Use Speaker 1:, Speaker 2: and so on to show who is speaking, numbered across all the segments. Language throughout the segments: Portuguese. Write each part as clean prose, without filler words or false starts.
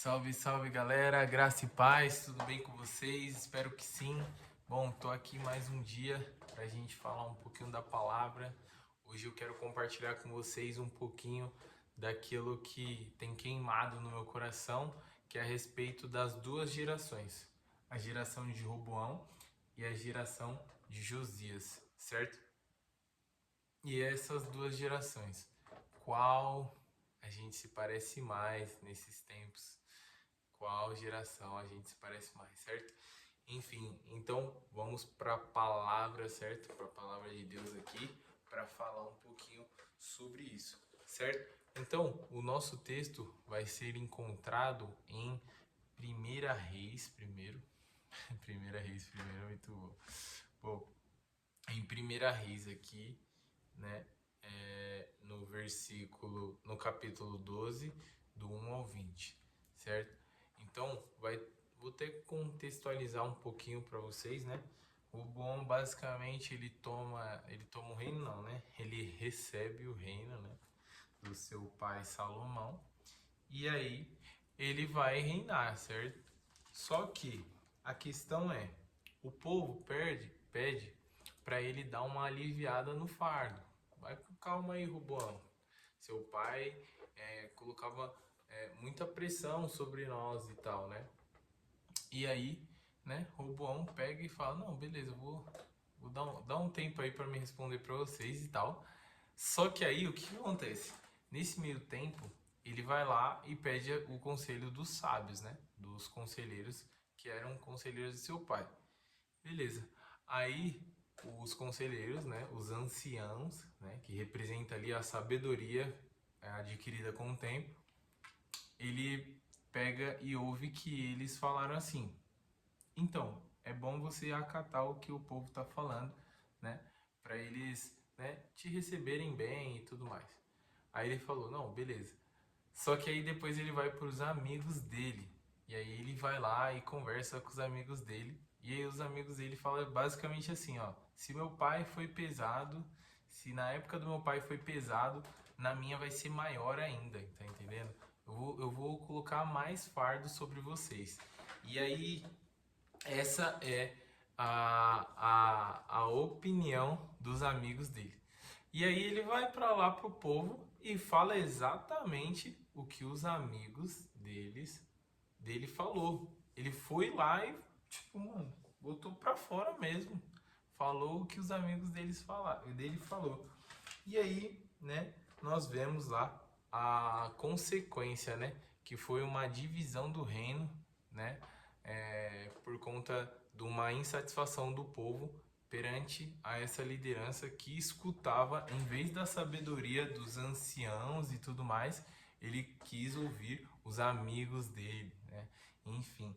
Speaker 1: Salve, salve galera, graça e paz, tudo bem com vocês? Espero que sim. Bom, tô aqui mais um dia pra gente falar um pouquinho da palavra. Hoje eu quero compartilhar com vocês um pouquinho daquilo que tem queimado no meu coração, que é a respeito das duas gerações, a geração de Roboão e a geração de Josias, certo? E essas duas gerações, qual a gente se parece mais nesses tempos? Qual geração a gente se parece mais, certo? Enfim, então vamos para a palavra, certo? Para a palavra de Deus aqui, para falar um pouquinho sobre isso, certo? Então, o nosso texto vai ser encontrado em Primeira Reis, primeiro. Primeira Reis, primeiro, muito bom. Bom, em Primeira Reis aqui, né? No versículo, no capítulo 12, do 1 ao 20, certo? Então, vou ter que contextualizar um pouquinho para vocês, né? O bom, basicamente, ele toma o reino, não, né? Ele recebe o reino, né? Do seu pai Salomão. E aí, ele vai reinar, certo? Só que a questão é, o povo pede para ele dar uma aliviada no fardo. Vai com calma aí, Roboão. Seu pai colocava muita pressão sobre nós e tal, né? E aí, né, Roboão pega e fala, não, beleza, vou dar um tempo aí para me responder para vocês e tal. Só que aí, o que acontece? Nesse meio tempo, ele vai lá e pede o conselho dos sábios, né? Dos conselheiros que eram conselheiros de seu pai. Beleza. Aí os conselheiros, né, os anciãos, né, que representa ali a sabedoria adquirida com o tempo, ele pega e ouve que eles falaram assim: então, é bom você acatar o que o povo está falando, né, para eles, né, te receberem bem e tudo mais. Aí ele falou: não, beleza. Só que aí depois ele vai para os amigos dele. E aí ele vai lá e conversa com os amigos dele. E aí os amigos dele falam basicamente assim, ó: se meu pai foi pesado, se na época do meu pai foi pesado, na minha vai ser maior ainda, tá entendendo? Eu vou colocar mais fardo sobre vocês. E aí essa é a opinião dos amigos dele. E aí ele vai para lá pro povo e fala exatamente o que os amigos dele falou. Ele foi lá e, tipo, mano, botou pra fora mesmo. Falou o que os amigos dele falou. E aí, né, nós vemos lá a consequência, né, que foi uma divisão do reino, né, por conta de uma insatisfação do povo perante a essa liderança que escutava, em vez da sabedoria dos anciãos e tudo mais, ele quis ouvir os amigos dele, né? Enfim.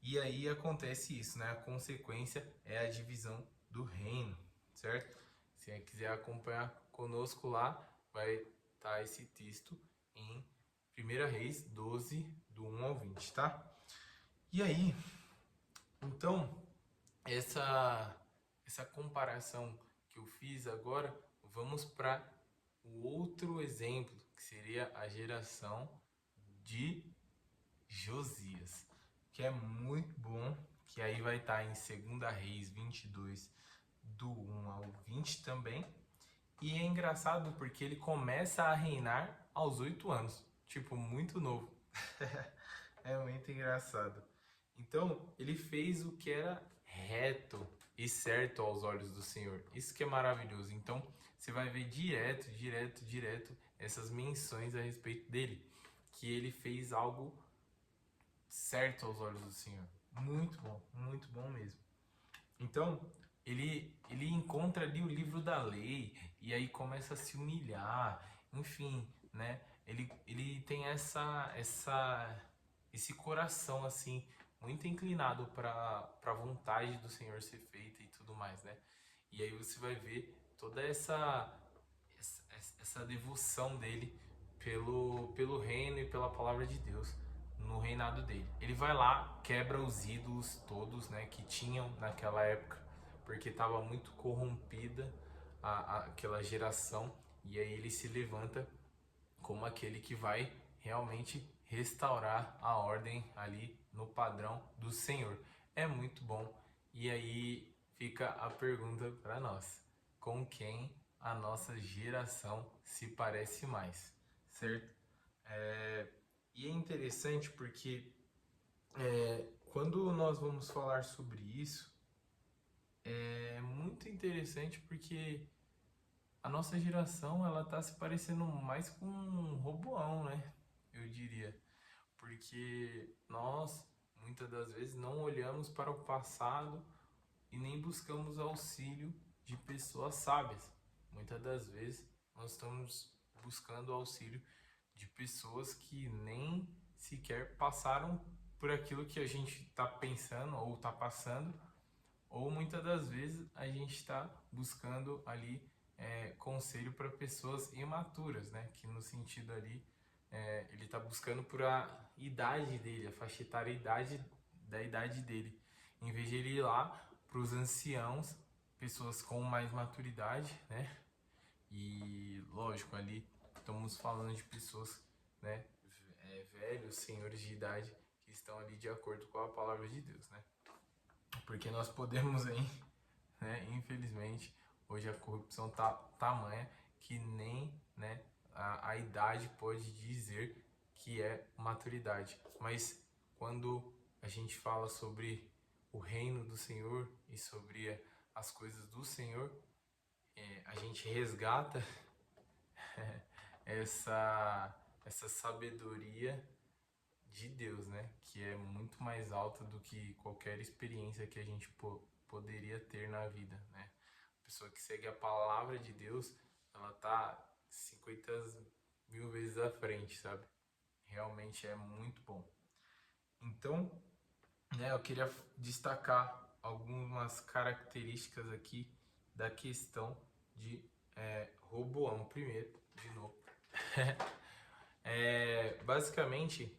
Speaker 1: E aí acontece isso, né? A consequência é a divisão do reino, certo? Se você quiser acompanhar conosco lá, vai estar esse texto em 1 Reis 12, do 1 ao 20, tá? E aí, então, essa comparação que eu fiz agora, vamos para o outro exemplo, que seria a geração de Josias, que é muito bom, que aí vai estar em 2 Reis 22, do 1 ao 20 também. E é engraçado porque ele começa a reinar aos 8 anos, tipo, muito novo. É muito engraçado. Então, ele fez o que era reto e certo aos olhos do Senhor. Isso que é maravilhoso. Então, você vai ver direto essas menções a respeito dele, que ele fez algo certo aos olhos do Senhor. Muito bom mesmo. Então, ele encontra ali o livro da lei e aí começa a se humilhar, enfim, né? Ele tem esse coração assim muito inclinado para a vontade do Senhor ser feita e tudo mais, né? E aí você vai ver toda essa, essa devoção dele pelo reino e pela palavra de Deus no reinado dele. Ele vai lá, quebra os ídolos todos, né, que tinham naquela época, porque estava muito corrompida aquela geração, e aí ele se levanta como aquele que vai realmente restaurar a ordem ali no padrão do Senhor. É muito bom. E aí fica a pergunta para nós: com quem a nossa geração se parece mais, certo? E é interessante porque quando nós vamos falar sobre isso, é muito interessante porque a nossa geração ela tá se parecendo mais com um Roboão, né? Eu diria. Porque nós, muitas das vezes, não olhamos para o passado e nem buscamos auxílio de pessoas sábias. Muitas das vezes, nós estamos buscando auxílio de pessoas que nem sequer passaram por aquilo que a gente está pensando ou está passando, ou muitas das vezes a gente está buscando ali conselho para pessoas imaturas, né? Que no sentido ali ele está buscando por a idade dele, a faixa etária da idade dele, em vez de ele ir lá para os anciãos, pessoas com mais maturidade, né? E lógico, ali estamos falando de pessoas, né? Velhos, senhores de idade que estão ali de acordo com a palavra de Deus, né? Porque nós podemos, hein, né? Infelizmente, hoje a corrupção tá tamanha que nem, né, a idade pode dizer que é maturidade. Mas quando a gente fala sobre o reino do Senhor e sobre as coisas do Senhor, a gente resgata essa sabedoria de Deus, né? Que é muito mais alta do que qualquer experiência que a gente poderia ter na vida, né? A pessoa que segue a palavra de Deus, ela tá 50 mil vezes à frente, sabe? Realmente é muito bom. Então, né, eu queria destacar algumas características aqui da questão de Roboão. Primeiro, de novo. Basicamente,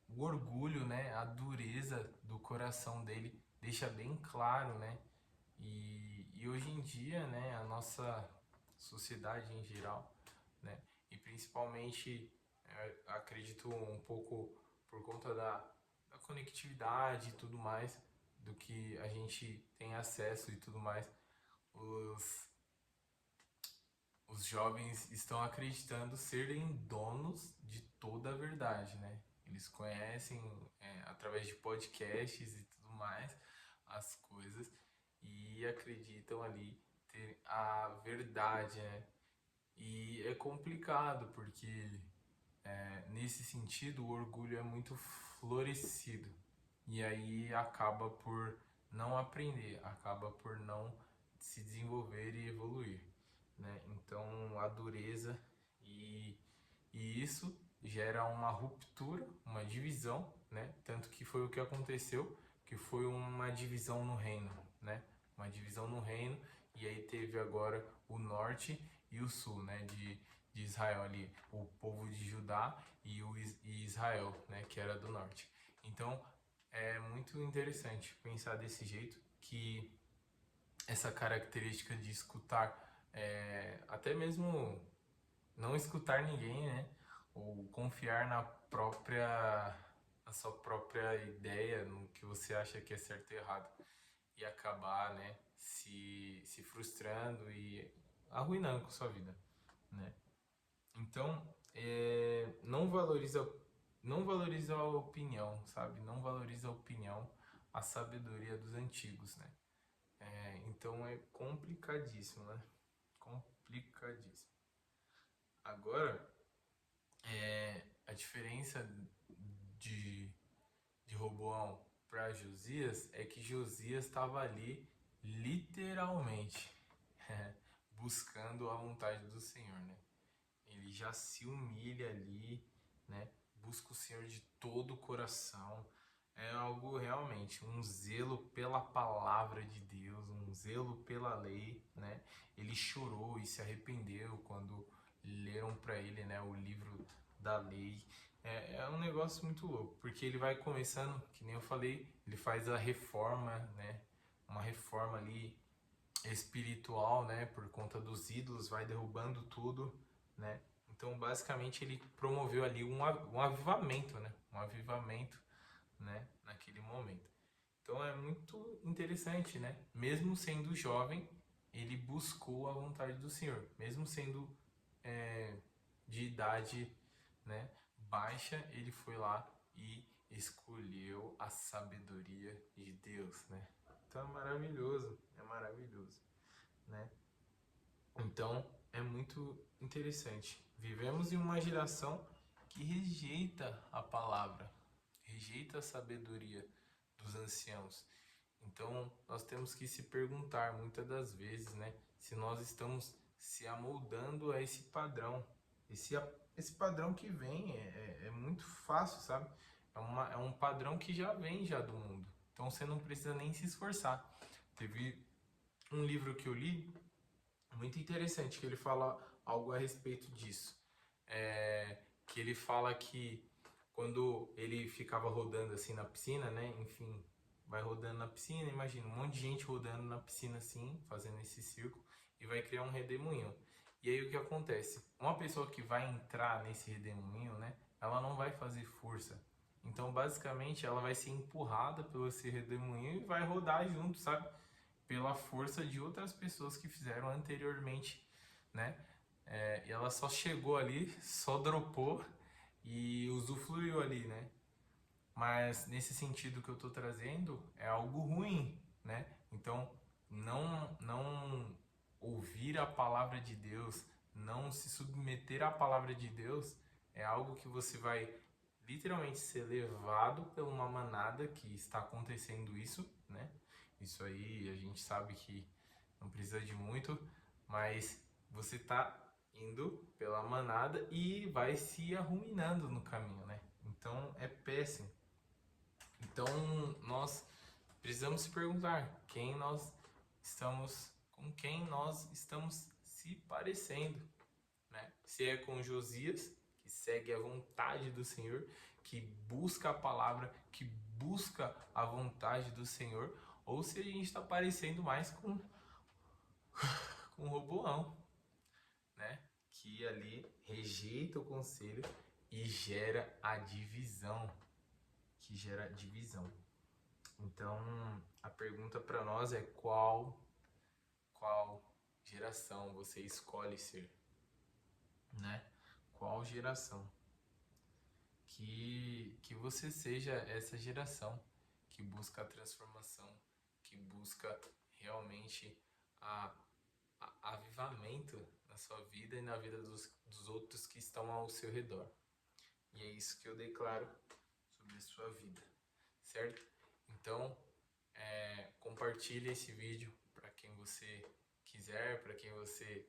Speaker 1: o orgulho, né, a dureza do coração dele deixa bem claro, né? E hoje em dia, né, a nossa sociedade em geral, né, e principalmente acredito um pouco por conta da conectividade e tudo mais, do que a gente tem acesso e tudo mais, os, os jovens estão acreditando serem donos de toda a verdade, né? Eles conhecem através de podcasts e tudo mais as coisas e acreditam ali ter a verdade, né? E é complicado porque nesse sentido o orgulho é muito florescido e aí acaba por não aprender, acaba por não se desenvolver e evoluir, né? Então a dureza e, e isso gera uma ruptura, uma divisão, né? Tanto que foi o que aconteceu, que foi uma divisão no reino, né? Uma divisão no reino e aí teve agora o norte e o sul, né? De Israel ali, o povo de Judá e Israel, né? Que era do norte. Então é muito interessante pensar desse jeito que essa característica de escutar, até mesmo não escutar ninguém, né? Ou confiar na sua própria ideia, no que você acha que é certo e errado, e acabar, né? Se frustrando e arruinando com sua vida, né? Então, não valoriza a opinião, sabe? Não valoriza a opinião, a sabedoria dos antigos, né? Então é complicadíssimo, né? Complicadíssimo. Agora, a diferença de, de Roboão para Josias é que Josias estava ali literalmente buscando a vontade do Senhor, né? Ele já se humilha ali, né? Busca o Senhor de todo o coração. É algo realmente, um zelo pela palavra de Deus, um zelo pela lei, né? Ele chorou e se arrependeu quando leram para ele, né, o livro da lei. É um negócio muito louco, porque ele vai começando, que nem eu falei, ele faz a reforma, né? Uma reforma ali espiritual, né? Por conta dos ídolos, vai derrubando tudo, né? Então, basicamente, ele promoveu ali um avivamento, né? Um avivamento, né? Naquele momento. Então, é muito interessante, né? Mesmo sendo jovem, ele buscou a vontade do Senhor. Mesmo sendo de idade, né, baixa, ele foi lá e escolheu a sabedoria de Deus, né? Então, é maravilhoso, né? Então, é muito interessante. Vivemos em uma geração que rejeita a palavra, rejeita a sabedoria dos anciãos. Então, nós temos que se perguntar muitas das vezes, né, se nós estamos se amoldando a esse padrão. Esse, esse padrão que vem é muito fácil, sabe? É um padrão que já vem já do mundo. Então, você não precisa nem se esforçar. Teve um livro que eu li muito interessante, que ele fala algo a respeito disso. Que ele fala que quando ele ficava rodando assim na piscina, né? Enfim, vai rodando na piscina, imagina um monte de gente rodando na piscina assim, fazendo esse círculo, e vai criar um redemoinho. E aí o que acontece? Uma pessoa que vai entrar nesse redemoinho, né? Ela não vai fazer força. Então, basicamente, ela vai ser empurrada pelo esse redemoinho e vai rodar junto, sabe? Pela força de outras pessoas que fizeram anteriormente, né? E ela só chegou ali, só dropou e usufruiu ali, né? Mas nesse sentido que eu tô trazendo é algo ruim, né? Então, não ouvir a palavra de Deus, não se submeter à palavra de Deus é algo que você vai literalmente ser levado por uma manada que está acontecendo isso, né? Isso aí a gente sabe que não precisa de muito, mas você tá indo pela manada e vai se arruinando no caminho, né? Então é péssimo. Então nós precisamos se perguntar com quem nós estamos se parecendo, né? Se é com Josias, que segue a vontade do Senhor, que busca a palavra, que busca a vontade do Senhor, ou se a gente está parecendo mais com Roboão, né? Que ali rejeita o conselho e gera a divisão, que gera divisão. Então, a pergunta para nós é qual geração você escolhe ser, né? Qual geração? Que você seja essa geração que busca a transformação, que busca realmente a, avivamento na sua vida e na vida dos outros que estão ao seu redor. E é isso que eu declaro sobre a sua vida, certo? Então, compartilhe esse vídeo para quem você quiser, para quem você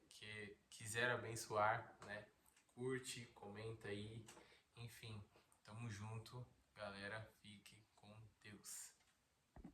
Speaker 1: quiser abençoar, né? Curte, comenta aí, enfim, tamo junto, galera, fique